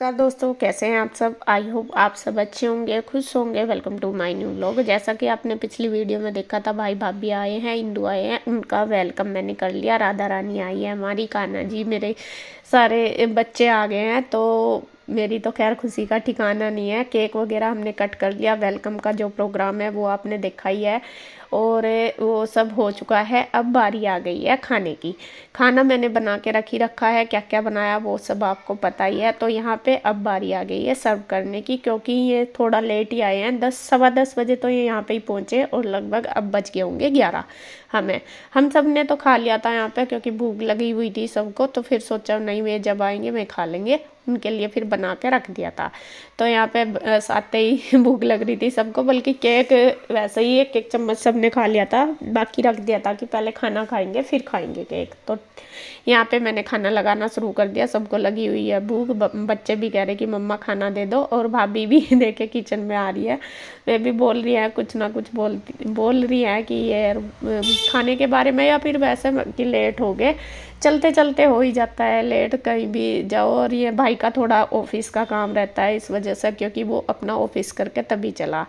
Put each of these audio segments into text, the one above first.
नमस्कार दोस्तों, कैसे हैं आप सब। आई होप आप सब अच्छे होंगे, खुश होंगे। Welcome to my new vlog. जैसा कि आपने पिछली वीडियो में देखा था, भाई भाभी आए हैं, इंदू आए हैं, उनका वेलकम मैंने कर लिया। राधा रानी आई है हमारी, कान्हा जी, मेरे सारे बच्चे आ गए हैं। तो मेरी तो खैर खुशी का ठिकाना नहीं है। केक वगैरह हमने कट कर लिया। वेलकम का जो प्रोग्राम है वो आपने देखा ही है, और वो सब हो चुका है। अब बारी आ गई है खाने की। खाना मैंने बना के रखा है, क्या क्या बनाया वो सब आपको पता ही है। तो यहाँ पे अब बारी आ गई है सर्व करने की, क्योंकि ये थोड़ा लेट ही आए हैं। 10 सवा 10 बजे तो ये यहाँ पे ही पहुँचे, और लगभग अब बज गए होंगे 11। हम सब ने तो खा लिया था यहाँ पे, क्योंकि भूख लगी हुई थी सबको। तो फिर सोचा नहीं, वे जब आएंगे मैं खा लेंगे, उनके लिए फिर बना के रख दिया था। तो यहाँ पे आते ही भूख लग रही थी सबको, बल्कि केक वैसे ही एक एक चम्मच सबने खा लिया था, बाकी रख दिया था कि पहले खाना खाएंगे फिर खाएंगे केक। तो यहाँ पे मैंने खाना लगाना शुरू कर दिया। सबको लगी हुई है भूख, बच्चे भी कह रहे कि मम्मा खाना दे दो, और भाभी भी देखे किचन में आ रही है, वे भी बोल रही है कुछ ना कुछ बोल रही है कि ये खाने के बारे में, या फिर वैसे कि लेट हो गए। चलते चलते हो ही जाता है लेट कहीं भी जाओ। और ये भाई का थोड़ा ऑफिस का काम रहता है इस वजह से, क्योंकि वो अपना ऑफिस करके तभी चला।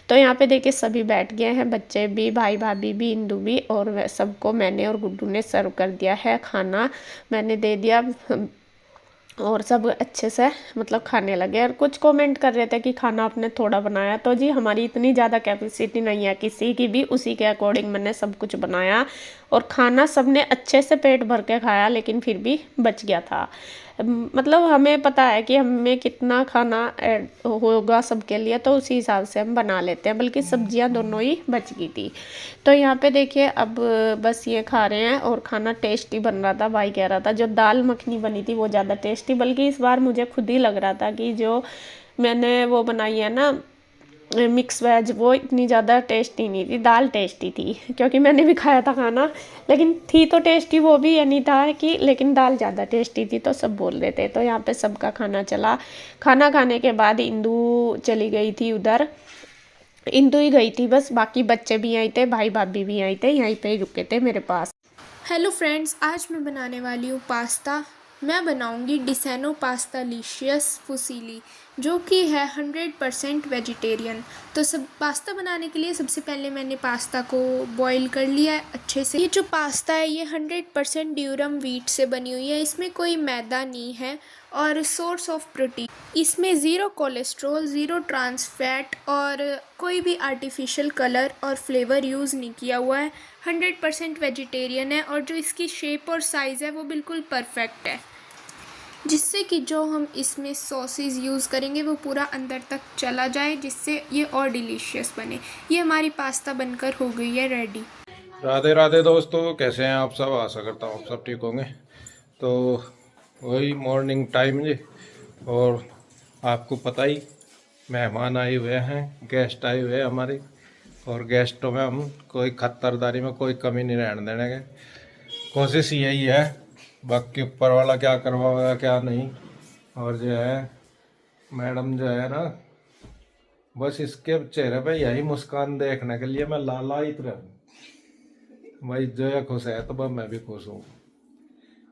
तो यहाँ पे देखिए सभी बैठ गए हैं, बच्चे भी, भाई भाभी भी, इंदू भी, और सबको मैंने और गुड्डू ने सर्व कर दिया है खाना। मैंने दे दिया, और सब अच्छे से मतलब खाने लगे। और कुछ कमेंट कर रहे थे कि खाना आपने थोड़ा बनाया। तो जी हमारी इतनी ज़्यादा कैपेसिटी नहीं है किसी की भी, उसी के अकॉर्डिंग मैंने सब कुछ बनाया। और खाना सबने अच्छे से पेट भर के खाया, लेकिन फिर भी बच गया था। मतलब हमें पता है कि हमें कितना खाना होगा सबके लिए, तो उसी हिसाब से हम बना लेते हैं। बल्कि सब्जियां दोनों ही बच गई थी। तो यहाँ पे देखिए अब बस ये खा रहे हैं, और खाना टेस्टी बन रहा था। भाई कह रहा था जो दाल मखनी बनी थी वो ज़्यादा टेस्टी, बल्कि इस बार मुझे खुद ही लग रहा था कि जो मैंने वो बनाई है ना मिक्स वेज, वो इतनी ज़्यादा टेस्टी नहीं थी। दाल टेस्टी थी, क्योंकि मैंने भी खाया था खाना, लेकिन थी तो टेस्टी वो भी, ये नहीं था कि, लेकिन दाल ज़्यादा टेस्टी थी। तो सब बोल रहे थे। तो यहाँ पे सबका खाना चला। खाना खाने के बाद इंदू चली गई थी उधर, इंदू ही गई थी बस, बाकी बच्चे भी आई थे, भाई भाभी भी आई थे, यहीं पे ही रुके थे मेरे पास। हेलो फ्रेंड्स, आज मैं बनाने वाली हूँ पास्ता। मैं बनाऊँगी डिसेनो पास्ता लिशियस फुसीली, जो कि है 100% वेजिटेरियन। तो सब पास्ता बनाने के लिए सबसे पहले मैंने पास्ता को बॉईल कर लिया है अच्छे से। ये जो पास्ता है ये 100% ड्यूरम व्हीट से बनी हुई है, इसमें कोई मैदा नहीं है, और सोर्स ऑफ प्रोटीन इसमें zero cholesterol, zero trans fat, और कोई भी आर्टिफिशियल कलर और फ्लेवर यूज़ नहीं किया हुआ है। 100% वेजिटेरियन है, और जो इसकी शेप और साइज़ है वो बिल्कुल परफेक्ट है, जिससे कि जो हम इसमें सॉसेस यूज़ करेंगे वो पूरा अंदर तक चला जाए, जिससे ये और डिलीशियस बने। ये हमारी पास्ता बनकर हो गई है रेडी। राधे राधे दोस्तों, कैसे हैं आप सब। आशा करता हूँ आप सब ठीक होंगे। तो वही मॉर्निंग टाइम जी, और आपको पता ही मेहमान आए हुए हैं, गेस्ट आए हुए हैं हमारे, और गेस्टों में हम कोई खतरदारी में कोई कमी नहीं रहने देने के। कोशिश यही है, बाकी ऊपर वाला क्या करवाएगा क्या नहीं। और जो है मैडम जो है ना, बस इसके चेहरे पे यही मुस्कान देखने के लिए मैं लालायित रहूँ। भाई जो या खुश है तो बस मैं भी खुश हूँ।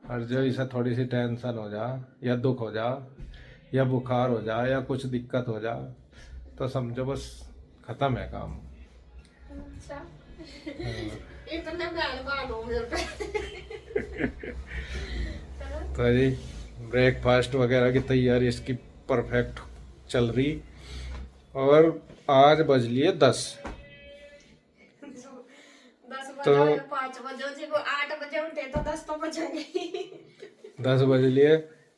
और जो इसे थोड़ी सी टेंशन हो जा, या दुख हो जा, या बुखार हो जा, या कुछ दिक्कत हो जा, तो समझो बस खत्म है काम। अच्छा इतने मेहरबान हो मेरे पे। तो जी ब्रेकफास्ट वगैरह की तैयारी इसकी परफेक्ट चल रही। और आज बज लिए 10। 10 तो बजे 5 बजे जी को 8 बजे उठे तो 10 तो बजेंगे। 10 बज लिए,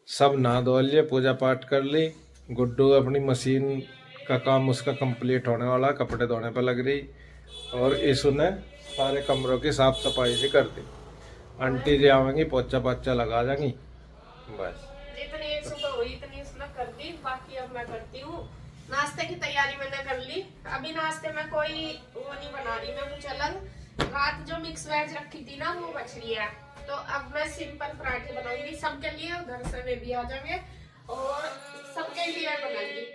सब नहा धो लिए, पूजा पाठ कर ली। गुड्डू अपनी मशीन का काम उसका कंप्लीट होने वाला, कपड़े धोने पर लग रही। और इसु ने सारे कमरों की साफ सफाई भी कर दी। आंटी जी आवेंगी, पोछा पाछा लगा जाएंगी बस। इतनी एक सुबह हुई, इतनी उसने कर दी, बाकी अब मैं करती हूँ। नाश्ते की तैयारी मैंने कर ली। अभी नाश्ते में कोई वो नहीं बना रही मैं, कुछ अलग। रात जो मिक्स वेज रखी थी ना वो बच रही है, तो अब मैं सिंपल पराठे बनाऊंगी सबके लिए। उधर से वे भी आ जाएंगे, और सबके लिए बनाऊंगी।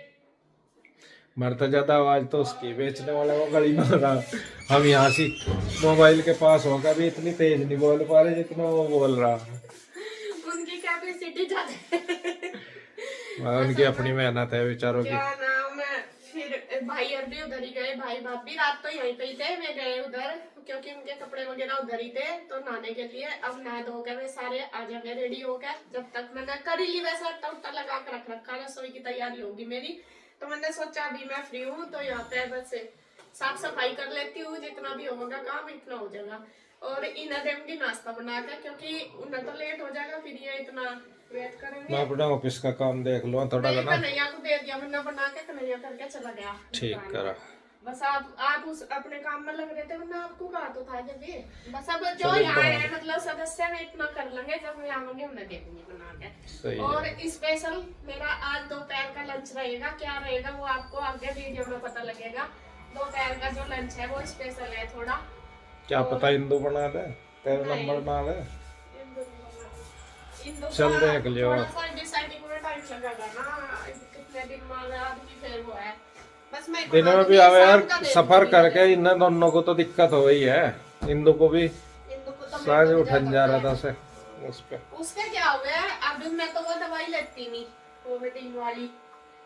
मरता जाता आवाज तो उसकी, बेचने वाले वो गली में रहा। हम यहाँ से मोबाइल के पास होकर भी इतनी तेज नहीं बोल पा रहे जितना वो बोल रहा। उनकी कैपेसिटी ज्यादा है। उनकी अपनी मेहनत है बेचारों की। क्या नाम है, फिर भाई और भी उधर ही गए, भाई भाभी रात तो यहीं पे ही थे, वे गए उधर क्योंकि उनके कपड़े वगैरह उधर ही थे तो नहाने के लिए। अब नहा धो के वे सारे आ जाएंगे रेडी हो गए, जब तक मैंने कर ही ली वैसे आटा उट्टा लगा के रख रखा, रसोई की तैयारी होगी मेरी। तो मैंने सोचा अभी मैं फ्री हूँ तो यहाँ पे बस साफ सफाई कर लेती हूँ, जितना भी होगा काम इतना हो जाएगा। और इन्हें देंगी नाश्ता बना के क्योंकि उन्हें तो लेट हो जाएगा, फिर ये इतना वेट करेंगे। मैं अपना ऑफिस का काम देख लो थोड़ा नहीं, ना। कन्हैया को दे दिया मैंने बना के, कन्हैया करके चला गया। ठीक करा। बस आप उस अपने काम में लग रहे थे, वरना आपको कहा तो था जब ये बस अब जो यहाँ है मतलब सदस्य में इतना कर लेंगे, जब मैं आऊंगी उन्हें दे दूंगी बना के। और स्पेशल मेरा आज दोपहर का लंच रहेगा, क्या रहेगा वो आपको आगे वीडियो में पता लगेगा। दोपहर का जो लंच है वो स्पेशल है थोड़ा। क्या पता इंदू बना दे, तेरा नंबर बना दे। चल देख लियो। थोड़ा सा डिसाइडिंग में टाइम लगेगा ना, कितने दिन में आदमी फिर वो है। बस मैं दिन में भी आवे यार, सफर करके इन दोनों को तो दिक्कत हो गई है। इंदू को भी साँझ उठन जा रहा था से उस पे। उसके क्या हो गया, अभी मैं तो वो दवाई लेती नहीं, वो विटामिन वाली,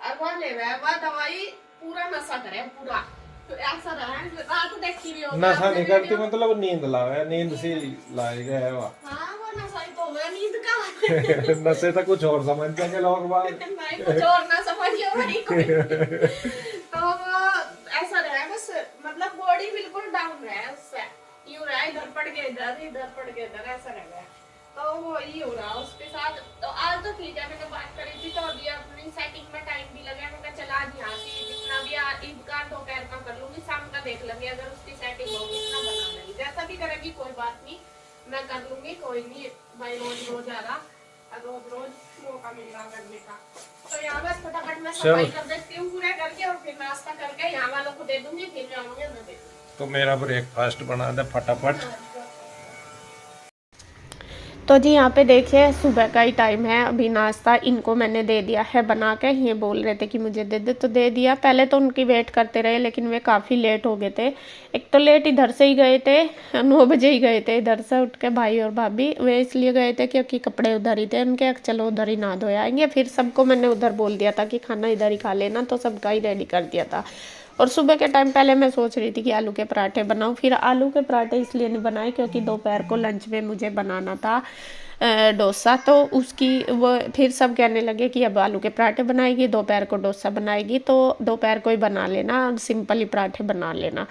और वो ले वो दवाई पूरा नशा करे पूरा। तो ऐसा रहा है रात देखी भी होगी, नशा नहीं करती मतलब नींद लावे, नींद सी लाएगा है वो। हाँ वो नशा ही तो है, नींद का नशे तो कुछ और समझ जाएंगे लोग बात। नहीं कुछ और ना समझियो भाई कोई। तो वो ऐसा रहा है बस, मतलब बॉडी बिल्कुल डाउन है उससे, यूं रहा है इधर पड़ गए इधर, इधर पड़ गए इधर, ऐसा रह गया। तो वो ही हो रहा उसके साथ। तो आज तो ठीक है, मैंने बात करी थी तो अभी अपनी सेटिंग में टाइम भी लगे, मैं चला आज यहाँ से जितना भी ईद का दोपहर का कर लूंगी, शाम का देख लेंगे, अगर उसकी सेटिंग होगी इतना बना लेंगे, जैसा भी करेगी कोई बात नहीं, मैं कर लूंगी, कोई नहीं भाई, रोज रोज आ रहा, रोज रोज मौका मिल रहा करने का। तो यहाँ बस फटाफट मैं सफाई कर देती हूँ पूरे करके, और फिर नाश्ता करके यहाँ वालों को दे दूंगी, फिर मैं आऊंगी मैं दे दूंगी। तो मेरा ब्रेकफास्ट बना दे फटाफट। तो जी यहाँ पे देखिए सुबह का ही टाइम है, अभी नाश्ता इनको मैंने दे दिया है बना के, ये बोल रहे थे कि मुझे दे दे तो दे दिया। पहले तो उनकी वेट करते रहे लेकिन वे काफ़ी लेट हो गए थे, एक तो लेट इधर से ही गए थे, 9 बजे ही गए थे इधर से उठ के, भाई और भाभी वे इसलिए गए थे क्योंकि कपड़े उधर ही थे उनके, चलो उधर ही नहा धो आएंगे। फिर सबको मैंने उधर बोल दिया था कि खाना इधर ही खा लेना, तो सबका ही रेडी कर दिया था। और सुबह के टाइम पहले मैं सोच रही थी कि आलू के पराठे बनाऊं, फिर आलू के पराठे इसलिए नहीं बनाए क्योंकि दोपहर को लंच में मुझे बनाना था डोसा, तो उसकी वो फिर सब कहने लगे कि अब आलू के पराठे बनाएगी, दोपहर को डोसा बनाएगी, तो दोपहर को ही बना लेना, सिंपल ही पराठे बना लेना,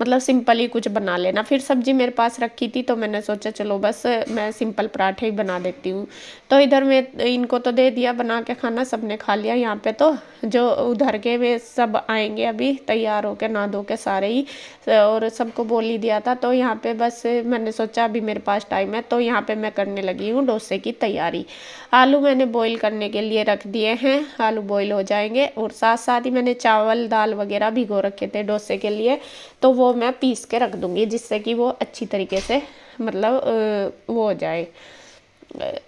मतलब सिंपल ही कुछ बना लेना। फिर सब्जी मेरे पास रखी थी तो मैंने सोचा चलो बस मैं सिंपल पराठे ही बना देती हूँ। तो इधर में इनको तो दे दिया बना के खाना, सबने खा लिया। यहाँ पे तो जो उधर के वे सब आएंगे अभी तैयार होकर नहा धो के सारे ही, और सबको बोल ही दिया था। तो यहाँ पे बस मैंने सोचा अभी मेरे पास टाइम है तो यहाँ पे मैं करने लगी हूँ डोसे की तैयारी। आलू मैंने बॉईल करने के लिए रख दिए हैं, आलू बॉईल हो जाएंगे, और साथ साथ ही मैंने चावल दाल वगैरह भिगो रखे थे डोसे के लिए, तो वो मैं पीस के रख दूंगी जिससे कि वो अच्छी तरीके से मतलब वो हो जाए,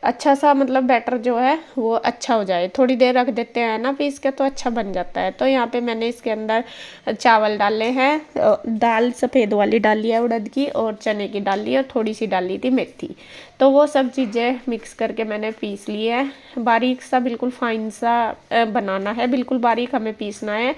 अच्छा सा मतलब बैटर जो है वो अच्छा हो जाए। थोड़ी देर रख देते हैं ना पीस के तो अच्छा बन जाता है। तो यहाँ पे मैंने इसके अंदर चावल डाले हैं, दाल सफ़ेद वाली डाली है उड़द की, और चने की डाली और थोड़ी सी डाली थी मेथी। तो वो सब चीज़ें मिक्स करके मैंने पीस ली है, बारीक सा बिल्कुल फाइन सा बनाना है, बिल्कुल बारीक हमें पीसना है।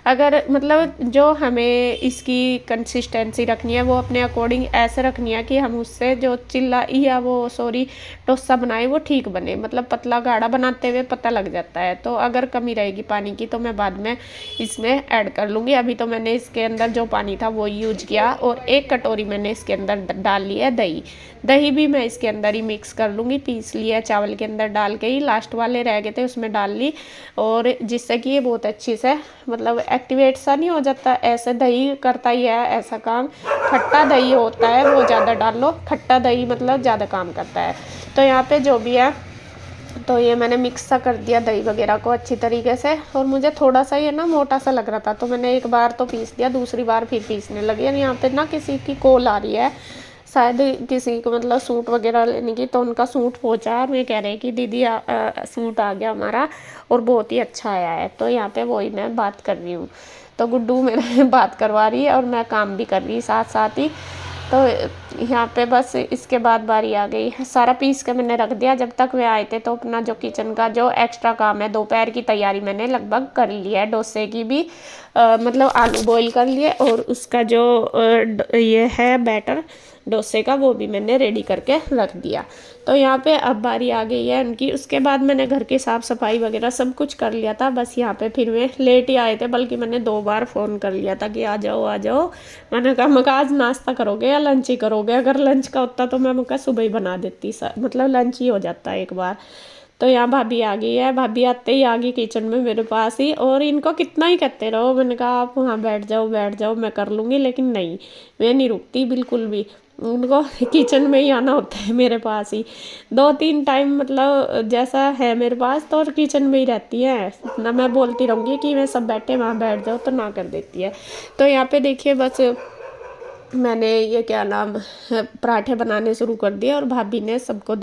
अगर मतलब जो हमें इसकी कंसिस्टेंसी रखनी है वो अपने अकॉर्डिंग ऐसे रखनी है कि हम उससे जो चिल्ला या वो सॉरी डोसा बनाए वो ठीक बने, मतलब पतला गाढ़ा बनाते हुए पता लग जाता है। तो अगर कमी रहेगी पानी की तो मैं बाद में इसमें ऐड कर लूँगी। अभी तो मैंने इसके अंदर जो पानी था वो यूज किया, और 1 कटोरी मैंने इसके अंदर डाल ली है दही। दही भी मैं इसके अंदर ही मिक्स कर लूँगी, पीस लिया चावल के अंदर डाल के ही, लास्ट वाले रह गए थे उसमें डाल ली, और जिससे कि ये बहुत अच्छी से मतलब एक्टिवेट सा नहीं हो जाता, ऐसे दही करता ही है ऐसा काम। खट्टा दही होता है वो ज़्यादा डाल लो, खट्टा दही मतलब ज़्यादा काम करता है। तो यहाँ पे जो भी है तो ये मैंने मिक्स सा कर दिया दही वगैरह को अच्छी तरीके से, और मुझे थोड़ा सा ये ना मोटा सा लग रहा था तो मैंने एक बार तो पीस दिया, दूसरी बार फिर पीसने लगी। और यहाँ पे ना किसी की कॉल आ रही है, शायद किसी को मतलब सूट वगैरह लेने की, तो उनका सूट पहुंचा, मैं कह रही कि दीदी सूट आ गया हमारा और बहुत ही अच्छा आया है। तो यहाँ पे वही मैं बात कर रही हूँ, तो गुड्डू मेरे बात करवा रही है और मैं काम भी कर रही साथ साथ ही। तो यहाँ पे बस इसके बाद बारी आ गई है, सारा पीस के मैंने रख दिया। जब तक वे आए थे तो अपना जो किचन का जो एक्स्ट्रा काम है, दोपहर की तैयारी मैंने लगभग कर लिया है। डोसे की भी मतलब आलू बॉईल कर लिए और उसका जो ये है बैटर डोसे का, वो भी मैंने रेडी करके रख दिया। तो यहाँ पे अब बारी आ गई है उनकी। उसके बाद मैंने घर की साफ़ सफाई वगैरह सब कुछ कर लिया था। बस यहाँ पे फिर वे लेट ही आए थे, बल्कि मैंने 2 बार फ़ोन कर लिया था कि आ जाओ आ जाओ। मैंने कहा आज नाश्ता करोगे या लंच ही करोगे? अगर लंच का होता तो मैं सुबह ही बना देती, मतलब लंच ही हो जाता एक बार। तो यहाँ भाभी आ गई है। भाभी आते ही आ गई किचन में मेरे पास ही, और इनको कितना ही कहते रहो। मैंने कहा आप वहाँ बैठ जाओ मैं कर लूँगी, लेकिन नहीं, वे नहीं रुकती बिल्कुल भी। उनको किचन में ही आना होता है मेरे पास ही 2-3 टाइम, मतलब जैसा है मेरे पास, तो और किचन में ही रहती है ना। मैं बोलती रहूँगी कि मैं सब बैठे वहाँ बैठ जाओ तो ना कर देती है। तो यहाँ पे देखिए बस मैंने ये क्या नाम पराठे बनाने शुरू कर दिए और भाभी ने सबको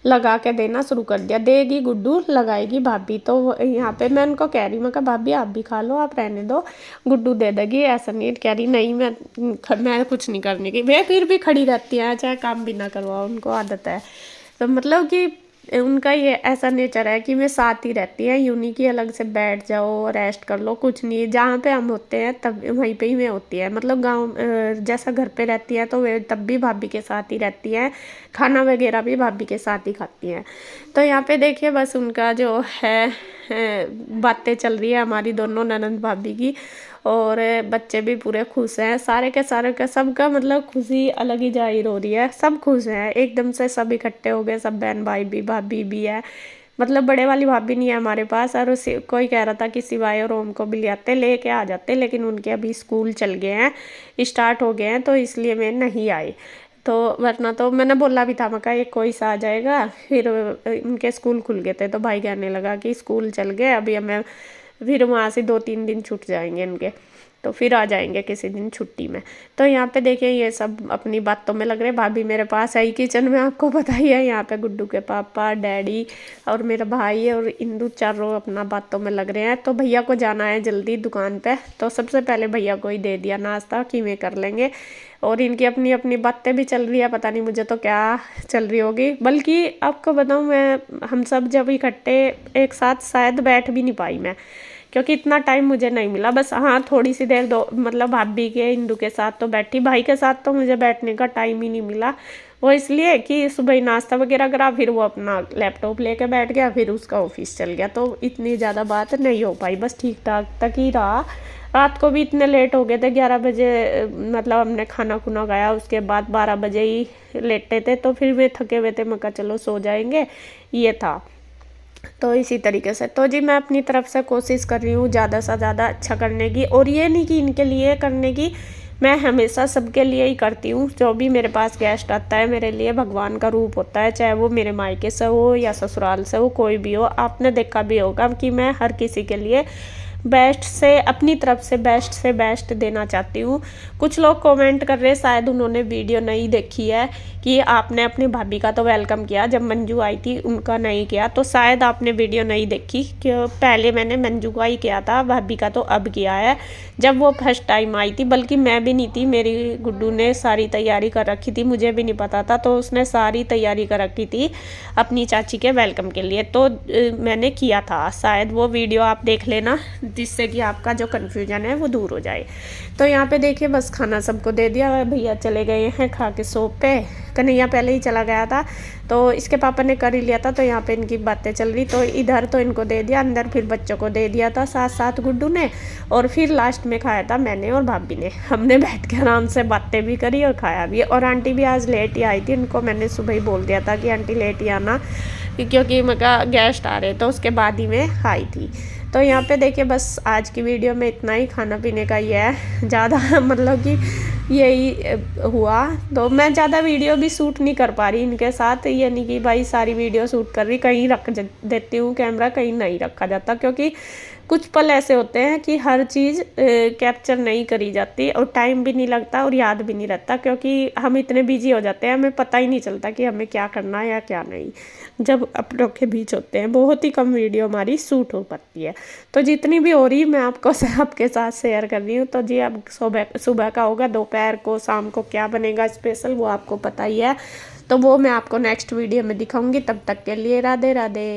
लगा के देना शुरू कर दिया। देगी गुड्डू, लगाएगी भाभी। तो यहाँ पे मैं उनको कह रही हूँ, मैं कहा भाभी आप भी खा लो, आप रहने दो, गुड्डू दे देगी। ऐसा नहीं कह रही नहीं मैं कुछ नहीं करने की। वे फिर भी खड़ी रहती है, चाहे काम भी ना करवाओ, उनको आदत है। तो मतलब कि उनका ये ऐसा नेचर है कि वे साथ ही रहती हैं, यूँ नहीं कि अलग से बैठ जाओ रेस्ट कर लो, कुछ नहीं। जहाँ पे हम होते हैं तब वहीं पे ही वे होती है। मतलब गांव जैसा घर पे रहती हैं तो वे तब भी भाभी के साथ ही रहती हैं, खाना वगैरह भी भाभी के साथ ही खाती हैं। तो यहाँ पे देखिए बस उनका जो है बातें चल रही है हमारी दोनों ननंद भाभी की, और बच्चे भी पूरे खुश हैं। सारे के सबका मतलब खुशी अलग ही जाहिर हो रही है। सब खुश हैं एकदम से, सब इकट्ठे हो गए, सब बहन भाई भी, भाभी भी है। मतलब बड़े वाली भाभी नहीं है हमारे पास, और कोई कह रहा था कि सिवाय और ओम को भी लेके आ जाते, लेकिन उनके अभी स्कूल चल गए हैं, स्टार्ट हो गए हैं, तो इसलिए मैं नहीं आई। तो वरना तो मैंने बोला भी था, मैं कहा एक कोई सा आ जाएगा। फिर उनके स्कूल खुल गए थे तो भाई कहने लगा कि स्कूल चल गए, अभी हमें फिर वहाँ से 2-3 दिन छूट जाएंगे इनके, तो फिर आ जाएंगे किसी दिन छुट्टी में। तो यहाँ पे देखिए ये सब अपनी बातों में लग रहे। भाभी मेरे पास आई किचन में, आपको पता ही है। यहाँ पे गुड्डू के पापा, डैडी और मेरा भाई और इंदू चारों अपना बातों में लग रहे हैं। तो भैया को जाना है जल्दी दुकान पे, तो सबसे पहले भैया को ही दे दिया नाश्ता कि वे कर लेंगे। और इनकी अपनी अपनी बातें भी चल रही है, पता नहीं मुझे तो क्या चल रही होगी। बल्कि आपको बताऊँ मैं, हम सब जब इकट्ठे एक साथ शायद बैठ भी नहीं पाई मैं, क्योंकि इतना टाइम मुझे नहीं मिला। बस हाँ थोड़ी सी देर मतलब भाभी के इंदू के साथ तो बैठी, भाई के साथ तो मुझे बैठने का टाइम ही नहीं मिला। वो इसलिए कि सुबह ही नाश्ता वगैरह करा, फिर वो अपना लैपटॉप लेके बैठ गया, फिर उसका ऑफिस चल गया, तो इतनी ज़्यादा बात नहीं हो पाई। बस ठीक ठाक तक ही रहा। रात को भी इतने लेट हो गए थे, 11 बजे मतलब हमने खाना खुना खाया, उसके बाद 12 बजे ही लेटे थे। तो फिर वे थके हुए थे, मैं कहा चलो सो जाएंगे, ये था। तो इसी तरीके से तो जी मैं अपनी तरफ से कोशिश कर रही हूँ ज़्यादा से ज़्यादा अच्छा करने की। और ये नहीं कि इनके लिए करने की, मैं हमेशा सबके लिए ही करती हूँ। जो भी मेरे पास गेस्ट आता है मेरे लिए भगवान का रूप होता है, चाहे वो मेरे मायके से हो या ससुराल से हो, कोई भी हो। आपने देखा भी होगा कि मैं हर किसी के लिए बेस्ट से, अपनी तरफ से बेस्ट देना चाहती हूँ। कुछ लोग कमेंट कर रहे हैं, शायद उन्होंने वीडियो नहीं देखी है, कि आपने अपनी भाभी का तो वेलकम किया, जब मंजू आई थी उनका नहीं किया। तो शायद आपने वीडियो नहीं देखी, क्यों पहले मैंने मंजू का ही किया था, भाभी का तो अब किया है, जब वो फर्स्ट टाइम आई थी। बल्कि मैं भी नहीं थी, मेरी गुड्डू ने सारी तैयारी कर रखी थी, मुझे भी नहीं पता था, तो उसने सारी तैयारी कर रखी थी अपनी चाची के वेलकम के लिए। तो मैंने किया था, शायद वो वीडियो आप देख लेना, जिससे कि आपका जो कन्फ्यूजन है वो दूर हो जाए। तो यहाँ पे देखिए बस खाना सबको दे दिया, भैया चले गए हैं खा के सोप पे, कन्हैया पहले ही चला गया था, तो इसके पापा ने कर ही लिया था। तो यहाँ पे इनकी बातें चल रही, तो इधर तो इनको दे दिया, अंदर फिर बच्चों को दे दिया था साथ साथ गुड्डू ने, और फिर लास्ट में खाया था मैंने और भाभी ने। हमने बैठ के आराम से बातें भी करी और खाया भी। और आंटी भी आज लेट ही आई थी, उनको मैंने सुबह ही बोल दिया था कि आंटी लेट ही आना, क्योंकि मेरा गेस्ट आ रहे, तो उसके बाद ही मैं आई थी। तो यहाँ पे देखिए बस आज की वीडियो में इतना ही, खाना पीने का ये है ज़्यादा मतलब कि यही हुआ। तो मैं ज़्यादा वीडियो भी शूट नहीं कर पा रही इनके साथ, ये नहीं कि भाई सारी वीडियो शूट कर रही, कहीं रख देती हूँ कैमरा, कहीं नहीं रखा जाता, क्योंकि कुछ पल ऐसे होते हैं कि हर चीज़ कैप्चर नहीं करी जाती, और टाइम भी नहीं लगता और याद भी नहीं रहता, क्योंकि हम इतने बिजी हो जाते हैं, हमें पता ही नहीं चलता कि हमें क्या करना है या क्या नहीं। जब अपनों के बीच होते हैं बहुत ही कम वीडियो हमारी शूट हो पाती है। तो जितनी भी हो रही मैं आपको आपके साथ शेयर कर रही हूँ। तो जी अब सुबह का होगा, दोपहर दोपहर को शाम को क्या बनेगा स्पेशल वो आपको पता ही है, तो वो मैं आपको नेक्स्ट वीडियो में दिखाऊंगी। तब तक के लिए राधे राधे।